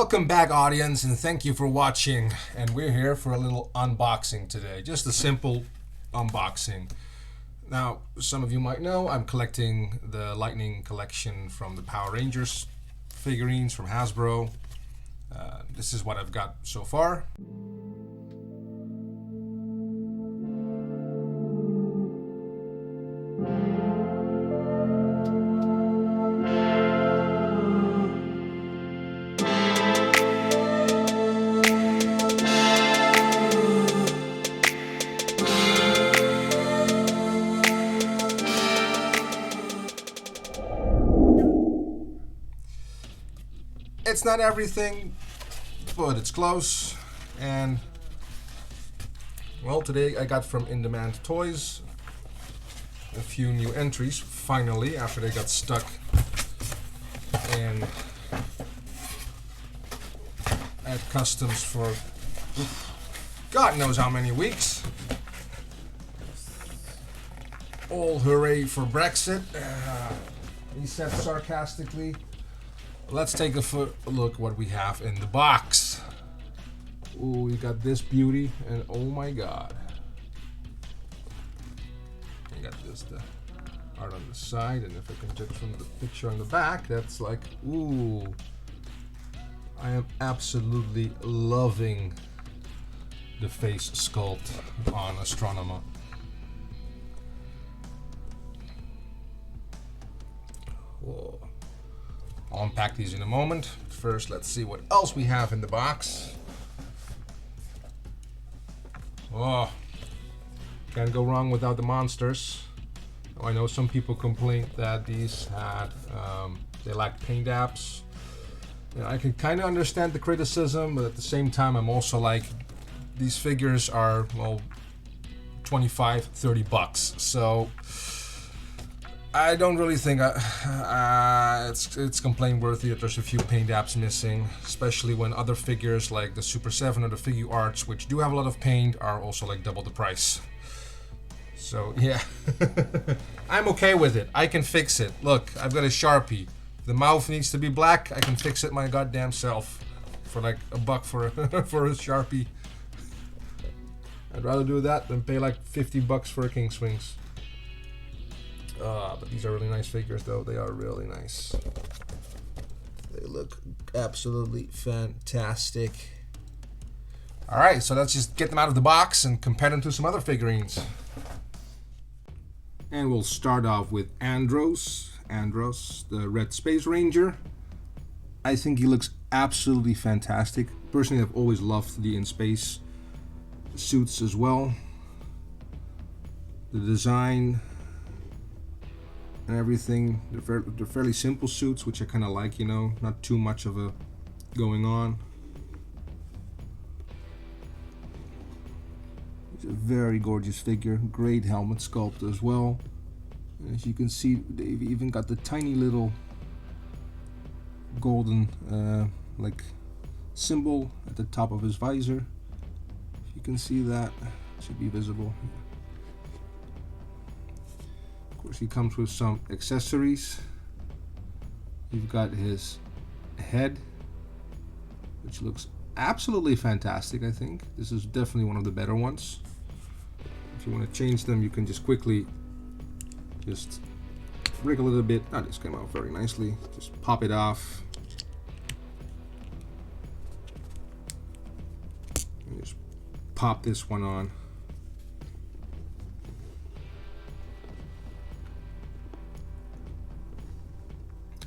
Welcome back, audience, and thank you for watching. And we're here for a little unboxing today. Just a simple unboxing. Now, some of you might know I'm collecting the Lightning collection from the Power Rangers figurines from Hasbro. This is what I've got so far. It's not everything, but it's close. And well, today I got from In Demand Toys a few new entries, finally, after they got stuck in at customs for God knows how many weeks. All hooray for Brexit, he said sarcastically. Let's take a look what we have in the box. Ooh, you got this beauty, and oh my god. You got this, the art on the side, and if I can judge from the picture on the back, that's like, ooh. I am absolutely loving the face sculpt on Astronema. Whoa. I'll unpack these in a moment. First, let's see what else we have in the box. Oh, can't go wrong without the monsters. I know some people complained that these had, they lacked paint apps. You know, I can kind of understand the criticism, but at the same time, I'm also like, these figures are, well, 25, 30 bucks. So I don't really think it's complaint worthy that there's a few paint apps missing, especially when other figures like the Super 7 or the Figure Arts, which do have a lot of paint, are also like double the price. So yeah, I'm okay with it. I can fix it. Look, I've got a Sharpie. If the mouth needs to be black, I can fix it my goddamn self for like $1 for for a Sharpie. I'd rather do that than pay like $50 for a King Sphinx. But these are really nice figures, though. They are really nice. They look absolutely fantastic. Alright, so let's just get them out of the box and compare them to some other figurines. And we'll start off with Andros, the red Space Ranger. I think he looks absolutely fantastic. Personally, I've always loved the in-space suits as well. The design and everything, they're fairly simple suits, which I kind of like, you know, not too much of a going on. It's a very gorgeous figure, great helmet sculpt as well. And as you can see, they've even got the tiny little golden like symbol at the top of his visor. If you can see that, it should be visible. Of course, he comes with some accessories. You've got his head, which looks absolutely fantastic. I think this is definitely one of the better ones. If you want to change them, you can just quickly just rig a little bit. This came out very nicely. Just pop it off and just pop this one on.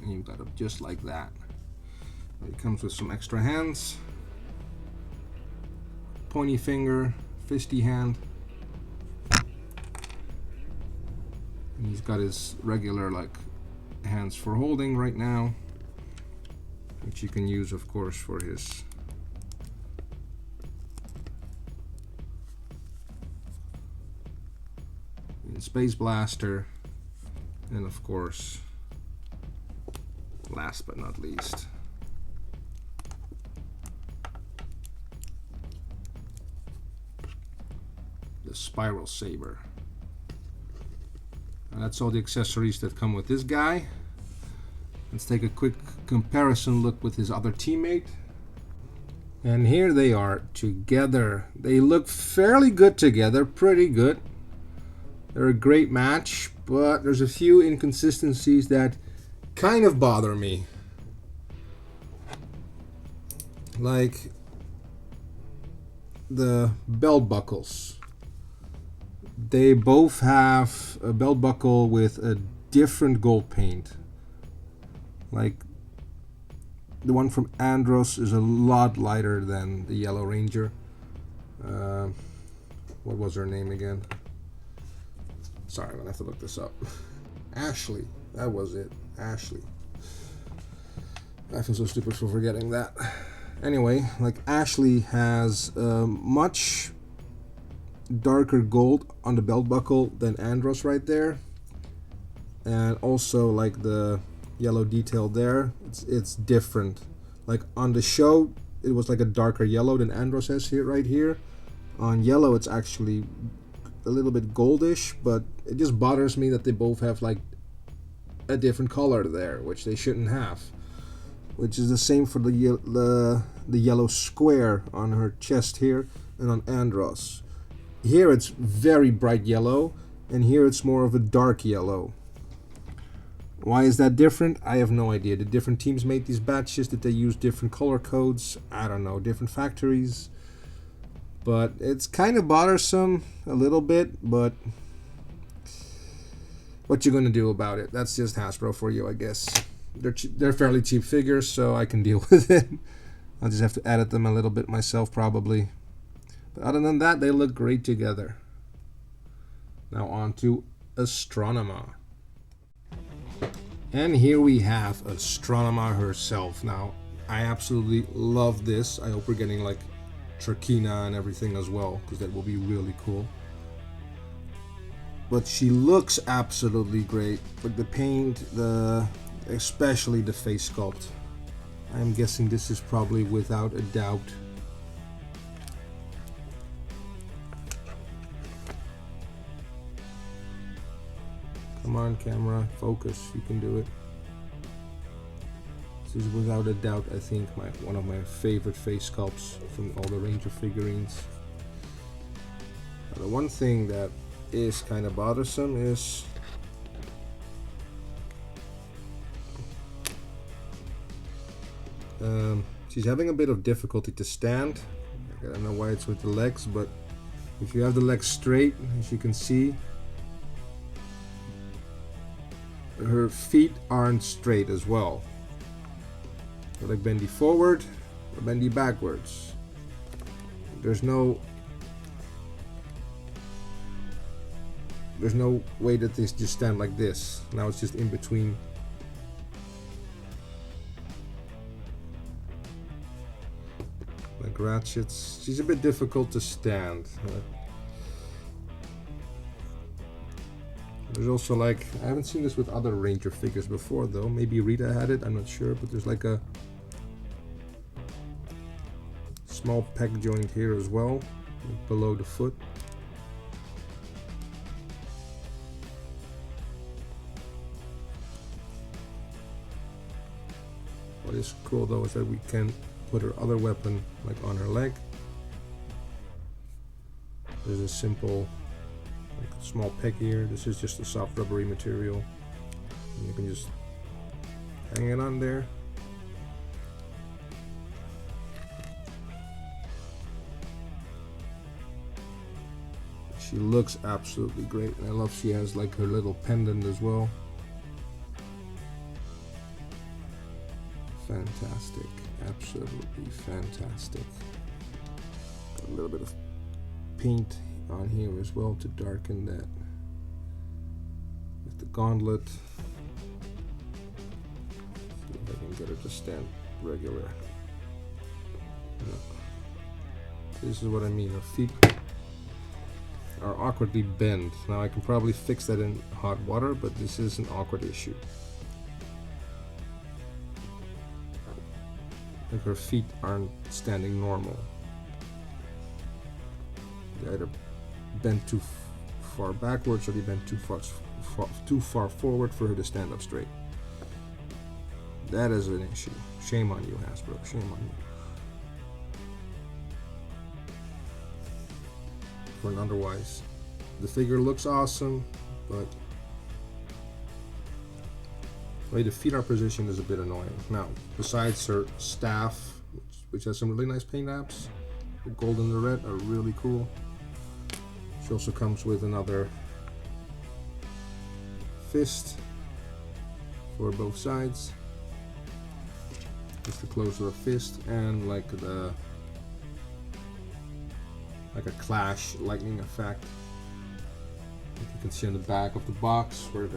And you've got it just like that. It comes with some extra hands, pointy finger, fisty hand, and he's got his regular like hands for holding right now, which you can use, of course, for his space blaster, and of course, last but not least, the spiral saber. And that's all the accessories that come with this guy. Let's take a quick comparison look with his other teammate. And here they are together. They look fairly good together, pretty good. They're a great match, but there's a few inconsistencies that kind of bother me. Like the belt buckles. They both have a belt buckle with a different gold paint. Like the one from Andros is a lot lighter than the Yellow Ranger. What was her name again? Sorry, I'm gonna have to look this up. Ashley, that was it. Ashley. I feel so stupid for forgetting that. Anyway, like Ashley has much darker gold on the belt buckle than Andros right there, and also like the yellow detail there, it's different. Like on the show it was like a darker yellow than Andros has here, right here. On yellow it's actually a little bit goldish, but it just bothers me that they both have like a different color there, which they shouldn't have. Which is the same for the yellow square on her chest here and on Andros. Here it's very bright yellow, and here it's more of a dark yellow. Why is that different? I have no idea. Did different teams make these batches? Did they use different color codes? I don't know. Different factories. But it's kind of bothersome a little bit, but what you gonna do about it? That's just Hasbro for you, I guess. They're fairly cheap figures, so I can deal with it. I'll just have to edit them a little bit myself, probably. But other than that, they look great together. Now on to Astronema. And here we have Astronema herself. Now, I absolutely love this. I hope we're getting like Trakina and everything as well, because that will be really cool. But she looks absolutely great. But the paint, especially the face sculpt. I'm guessing this is probably without a doubt. Come on, camera, focus, you can do it. This is without a doubt, I think, one of my favorite face sculpts from all the Ranger figurines. Now, the one thing that is kind of bothersome is she's having a bit of difficulty to stand. I don't know why it's with the legs, but if you have the legs straight, as you can see, her feet aren't straight as well. They're like bendy forward or bendy backwards. There's no way that they just stand like this. Now it's just in between. Like ratchets. She's a bit difficult to stand. There's also like, I haven't seen this with other Ranger figures before though. Maybe Rita had it, I'm not sure, but there's like a small peg joint here as well, below the foot. What is cool though is that we can put her other weapon like on her leg. There's a simple like a small peg here. This is just a soft rubbery material. And you can just hang it on there. She looks absolutely great. And I love she has like her little pendant as well. Fantastic. Absolutely fantastic. Got a little bit of paint on here as well to darken that with the gauntlet. See if I can get her to stand regular. No. This is what I mean, her feet are awkwardly bent. Now I can probably fix that in hot water, but this is an awkward issue. Like her feet aren't standing normal. They either bent too far backwards or they bent too far forward for her to stand up straight. That is an issue. Shame on you, Hasbro. Shame on you. for an otherwise. The figure looks awesome, but the way the feet are positioned is a bit annoying. Now, besides her staff, which has some really nice paint apps, the gold and the red are really cool. She also comes with another fist for both sides, just to close the fist, and like a clash lightning effect. Like you can see on the back of the box where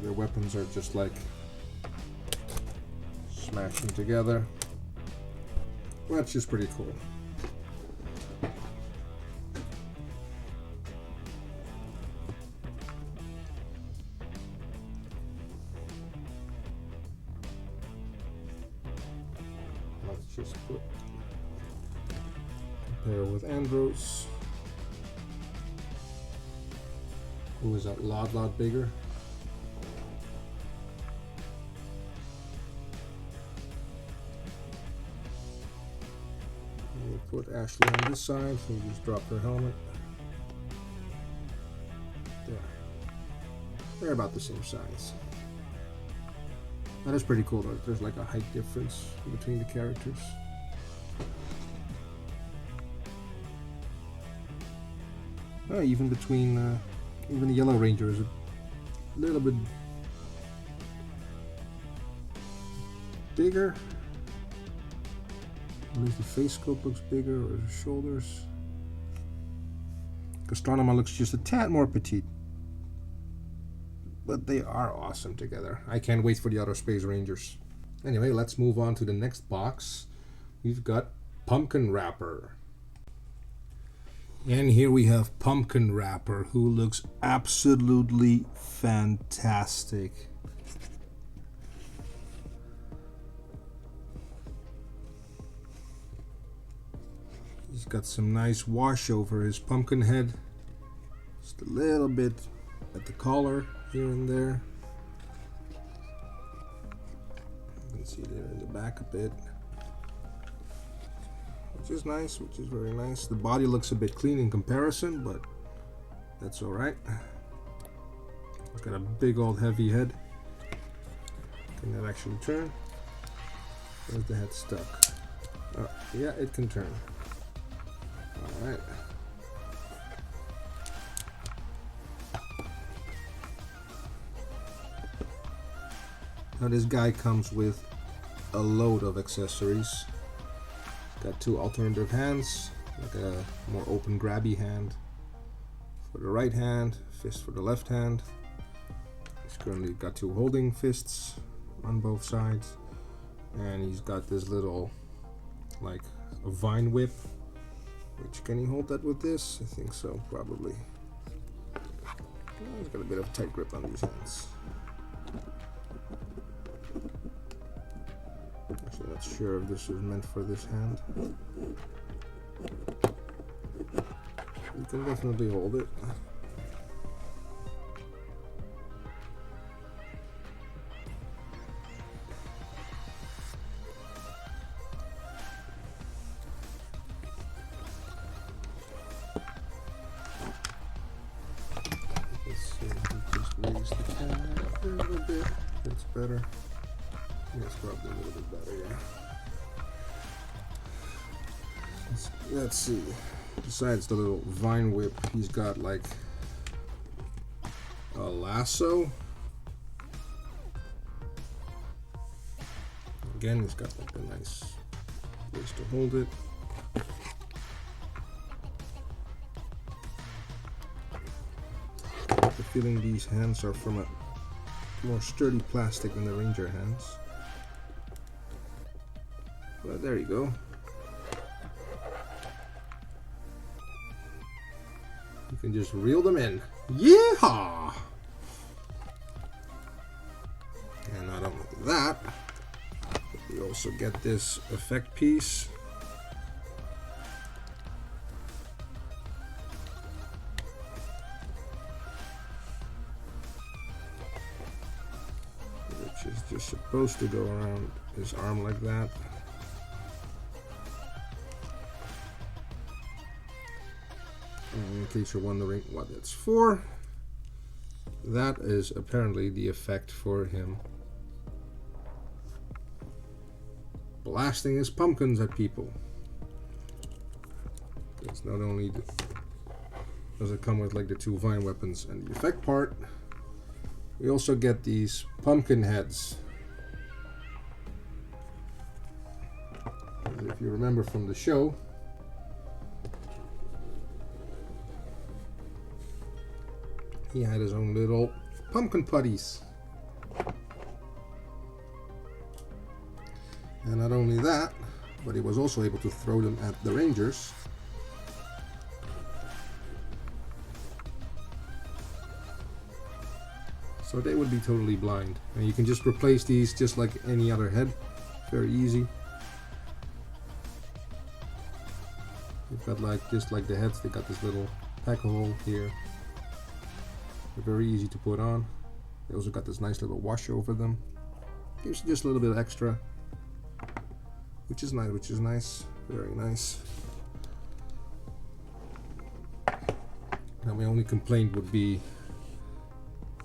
their weapons are just like smashing together. Well, that's just pretty cool. Let's just compare with Andros, who is a lot bigger. We'll put Ashley on this side, so we just drop her helmet. There. They're about the same size. That is pretty cool though. There's like a height difference between the characters. Even between even the Yellow Ranger is a little bit bigger. At least the face sculpt looks bigger, or the shoulders. Astronema looks just a tad more petite. But they are awesome together. I can't wait for the other Space Rangers. Anyway, let's move on to the next box. We've got Pumpkin Rapper. And here we have Pumpkin Rapper, who looks absolutely fantastic. He's got some nice wash over his pumpkin head. Just a little bit at the collar here and there. You can see there in the back a bit. Which is nice, which is very nice. The body looks a bit clean in comparison, but that's alright. He's got a big old heavy head. Can that actually turn? Where's the head stuck? Oh, yeah, it can turn. Alright. Now this guy comes with a load of accessories. Got two alternative hands, like a more open grabby hand for the right hand, fist for the left hand. He's currently got two holding fists on both sides, and he's got this little like a vine whip. Which, can he hold that with this? I think so, probably. He's got a bit of a tight grip on these hands. Actually, not sure if this is meant for this hand. You can definitely hold it. Raise the camera a little bit. That's better. That's probably a little bit better, yeah. Let's see. Besides the little vine whip, he's got like a lasso. Again, he's got like a nice place to hold it. I get the feeling these hands are from a more sturdy plastic than the Ranger hands. But there you go. You can just reel them in. Yeehaw! And not only that, we also get this effect piece. Which is just supposed to go around his arm like that. In case you're wondering what that's for, that is apparently the effect for him blasting his pumpkins at people. It's not only does it come with like the 2 vine weapons and the effect part, we also get these pumpkin heads. If you remember from the show, he had his own little pumpkin putties. And not only that, but he was also able to throw them at the Rangers. So they would be totally blind. And you can just replace these just like any other head. Very easy. You've got like, just like the heads, they got this little pack hole here. They're very easy to put on. They also got this nice little wash over them. Gives you just a little bit extra. Which is nice, very nice. Now my only complaint would be,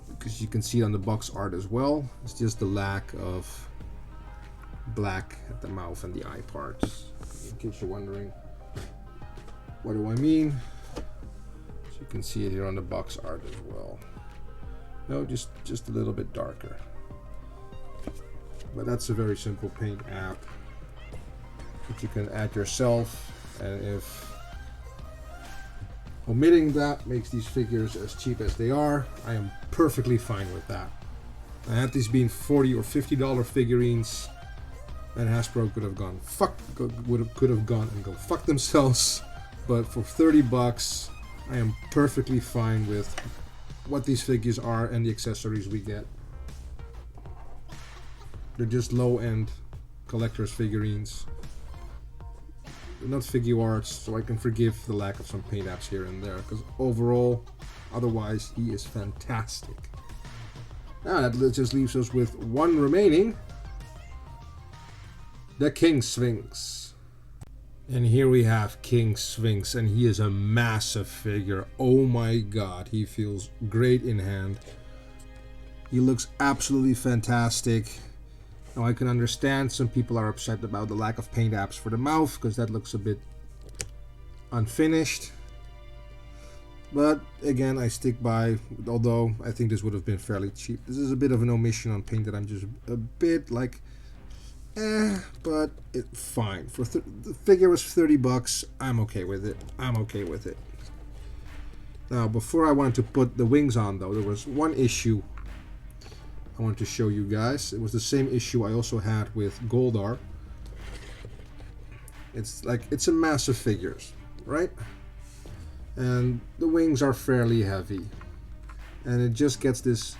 because you can see it on the box art as well, it's just the lack of black at the mouth and the eye parts. In case you're wondering, what do I mean? So you can see it here on the box art as well. No, just a little bit darker. But that's a very simple paint app that you can add yourself, and if omitting that makes these figures as cheap as they are, I am perfectly fine with that. I had these being $40 or $50 figurines, and Hasbro could have gone and go fuck themselves. But for 30 bucks, I am perfectly fine with what these figures are and the accessories we get. They're just low-end collector's figurines. They're not figure arts, so I can forgive the lack of some paint apps here and there, because overall, otherwise, he is fantastic. Now that just leaves us with one remaining, the King Sphinx. And here we have King Sphinx, and he is a massive figure. Oh my god, he feels great in hand. He looks absolutely fantastic. Now I can understand some people are upset about the lack of paint apps for the mouth, because that looks a bit unfinished. But again, I stick by, although I think this would have been fairly cheap. This is a bit of an omission on paint that I'm just a bit like, but it's fine. For the figure was 30 bucks, I'm okay with it. I'm okay with it. Now, before I wanted to put the wings on though, there was one issue I wanted to show you guys. It was the same issue I also had with Goldar. It's like, it's a massive figures, right? And the wings are fairly heavy. And it just gets this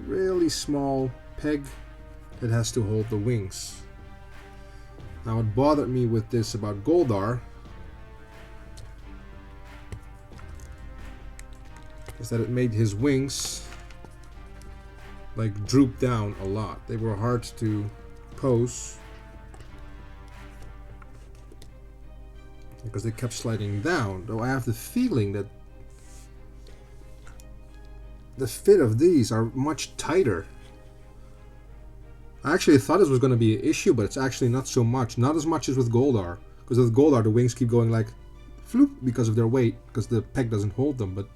really small peg that has to hold the wings. Now what bothered me with this about Goldar is that it made his wings like droop down a lot. They were hard to pose because they kept sliding down, though I have the feeling that the fit of these are much tighter. I actually thought this was going to be an issue, but it's actually not so much. Not as much as with Goldar, because with Goldar the wings keep going like floop because of their weight, because the peg doesn't hold them, but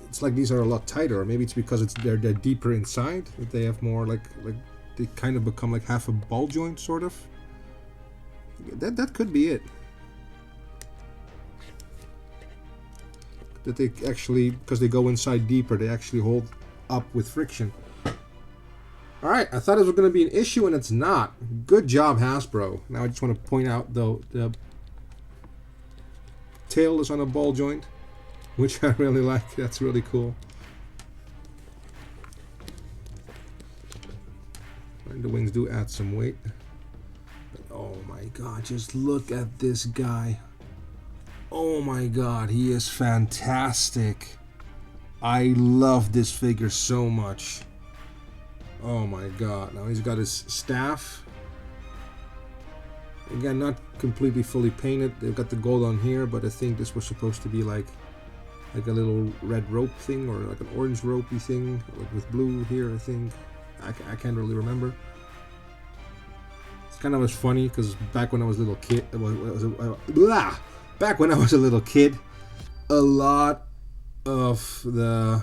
it's like these are a lot tighter, or maybe it's because they're deeper inside, that they have more like they kind of become like half a ball joint, sort of. That could be it. That they actually, because they go inside deeper, they actually hold up with friction. Alright, I thought it was going to be an issue, and it's not. Good job, Hasbro. Now I just want to point out, though, the tail is on a ball joint, which I really like. That's really cool. And the wings do add some weight. But oh my god, just look at this guy. Oh my god, he is fantastic. I love this figure so much. Oh my god. Now he's got his staff. Again, not completely fully painted. They've got the gold on here, but I think this was supposed to be like a little red rope thing, or like an orange ropey thing, like with blue here, I think. I can't really remember. It's kind of was funny because back when I was a little kid, back when I was a little kid, a lot of the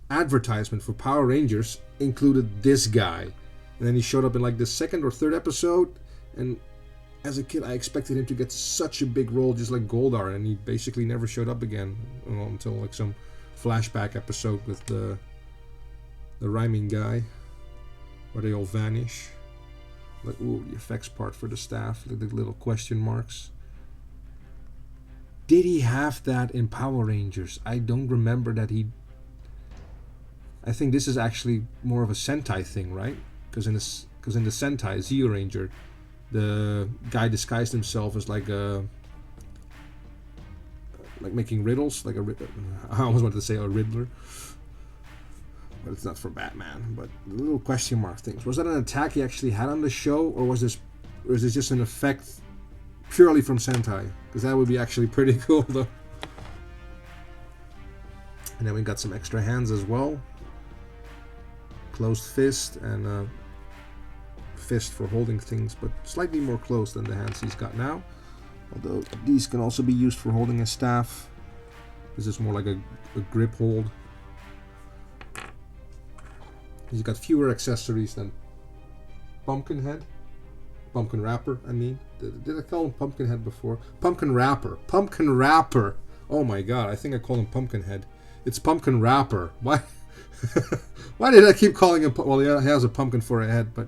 advertisement for Power Rangers included this guy, and then he showed up in like the second or third episode, and as a kid I expected him to get such a big role just like Goldar, and he basically never showed up again until like some flashback episode with the rhyming guy where they all vanish. Like, ooh, the effects part for the staff, like the little question marks. Did he have that in Power Rangers? I don't remember that he... I think this is actually more of a Sentai thing, right? Because in the Sentai, Zeo Ranger, the guy disguised himself as like making riddles, like I almost wanted to say a Riddler, but it's not for Batman. But the little question mark things, was that an attack he actually had on the show, or is this just an effect purely from Sentai? Because that would be actually pretty cool though. And then we got some extra hands as well, closed fist and fist for holding things, but slightly more closed than the hands he's got now. Although these can also be used for holding a staff. This is more like a grip hold. He's got fewer accessories than Pumpkinhead. Pumpkin Rapper, I mean. Did I call him Pumpkinhead before? Pumpkin Rapper. Pumpkin Rapper. Oh my god, I think I called him Pumpkinhead. It's Pumpkin Rapper. Why? Why did I keep calling him... Well, he has a pumpkin for a head, but...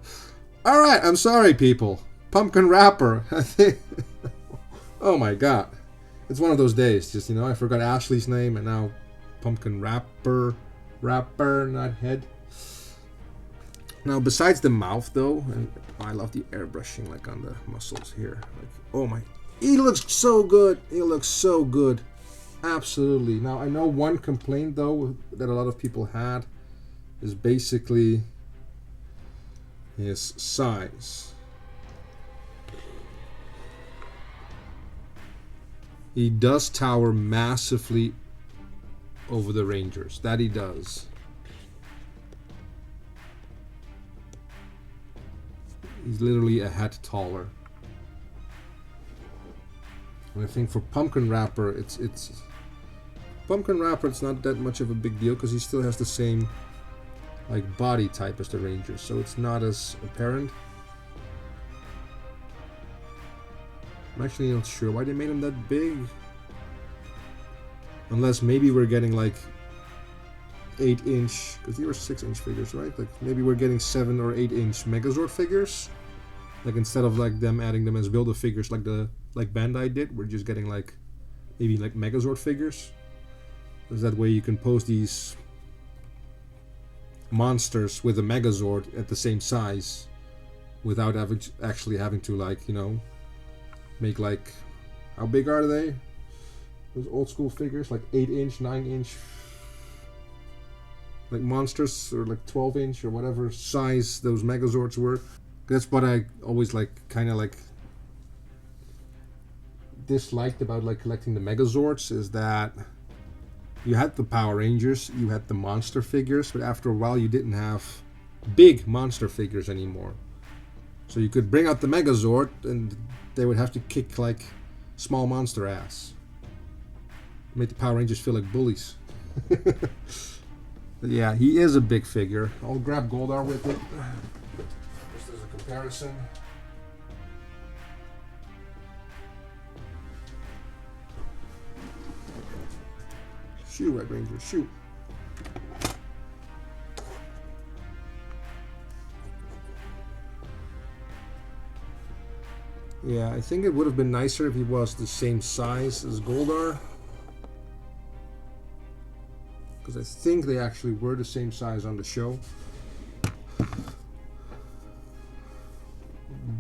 Alright, I'm sorry, people. Pumpkin Rapper. I think... Oh my god. It's one of those days. Just, I forgot Ashley's name, and now Pumpkin Rapper. Rapper, not head. Now, besides the mouth, though, and I love the airbrushing, like, on the muscles here. Like, oh my... He looks so good. He looks so good. Absolutely. Now, I know one complaint, though, that a lot of people had is basically his size. He does tower massively over the Rangers. That he does. He's literally a head taller. And I think for Pumpkin Rapper, it's Pumpkin Rapper, it's not that much of a big deal because he still has the same like body type as the Rangers, so it's not as apparent. I'm actually not sure why they made him that big. Unless maybe we're getting like 8-inch, because these were 6-inch figures, right? Like maybe we're getting 7 or 8-inch Megazord figures. Like instead of like them adding them as Build-A-Figures like Bandai did, we're just getting like maybe like Megazord figures. Because that way you can pose these monsters with a Megazord at the same size without actually having to like, make like, how big are they? Those old school figures, like 8-inch, 9-inch, like monsters, or like 12-inch or whatever size those Megazords were. That's what I always kind of disliked about like collecting the Megazords, is that you had the Power Rangers, you had the monster figures, but after a while you didn't have big monster figures anymore. So you could bring out the Megazord and they would have to kick like small monster ass. Made the Power Rangers feel like bullies. But yeah, he is a big figure. I'll grab Goldar with it. Just as a comparison. Shoot, Red Ranger, shoot. Yeah, I think it would have been nicer if he was the same size as Goldar. Because I think they actually were the same size on the show.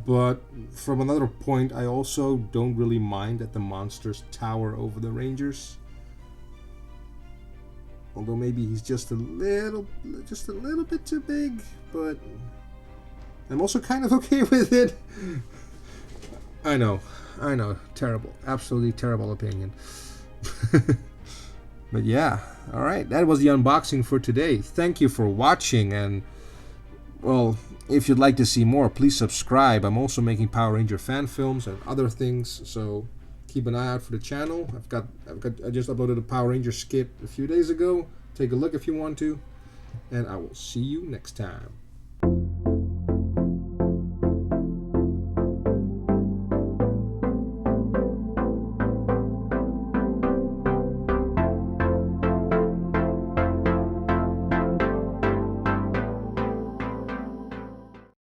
But from another point, I also don't really mind that the monsters tower over the Rangers. Although maybe he's just a little bit too big, but I'm also kind of okay with it. I know, terrible, absolutely terrible opinion. But yeah, all right, that was the unboxing for today. Thank you for watching, and well, if you'd like to see more, please subscribe. I'm also making Power Ranger fan films and other things, so keep an eye out for the channel. I just uploaded a Power Ranger skit a few days ago. Take a look if you want to, and I will see you next time.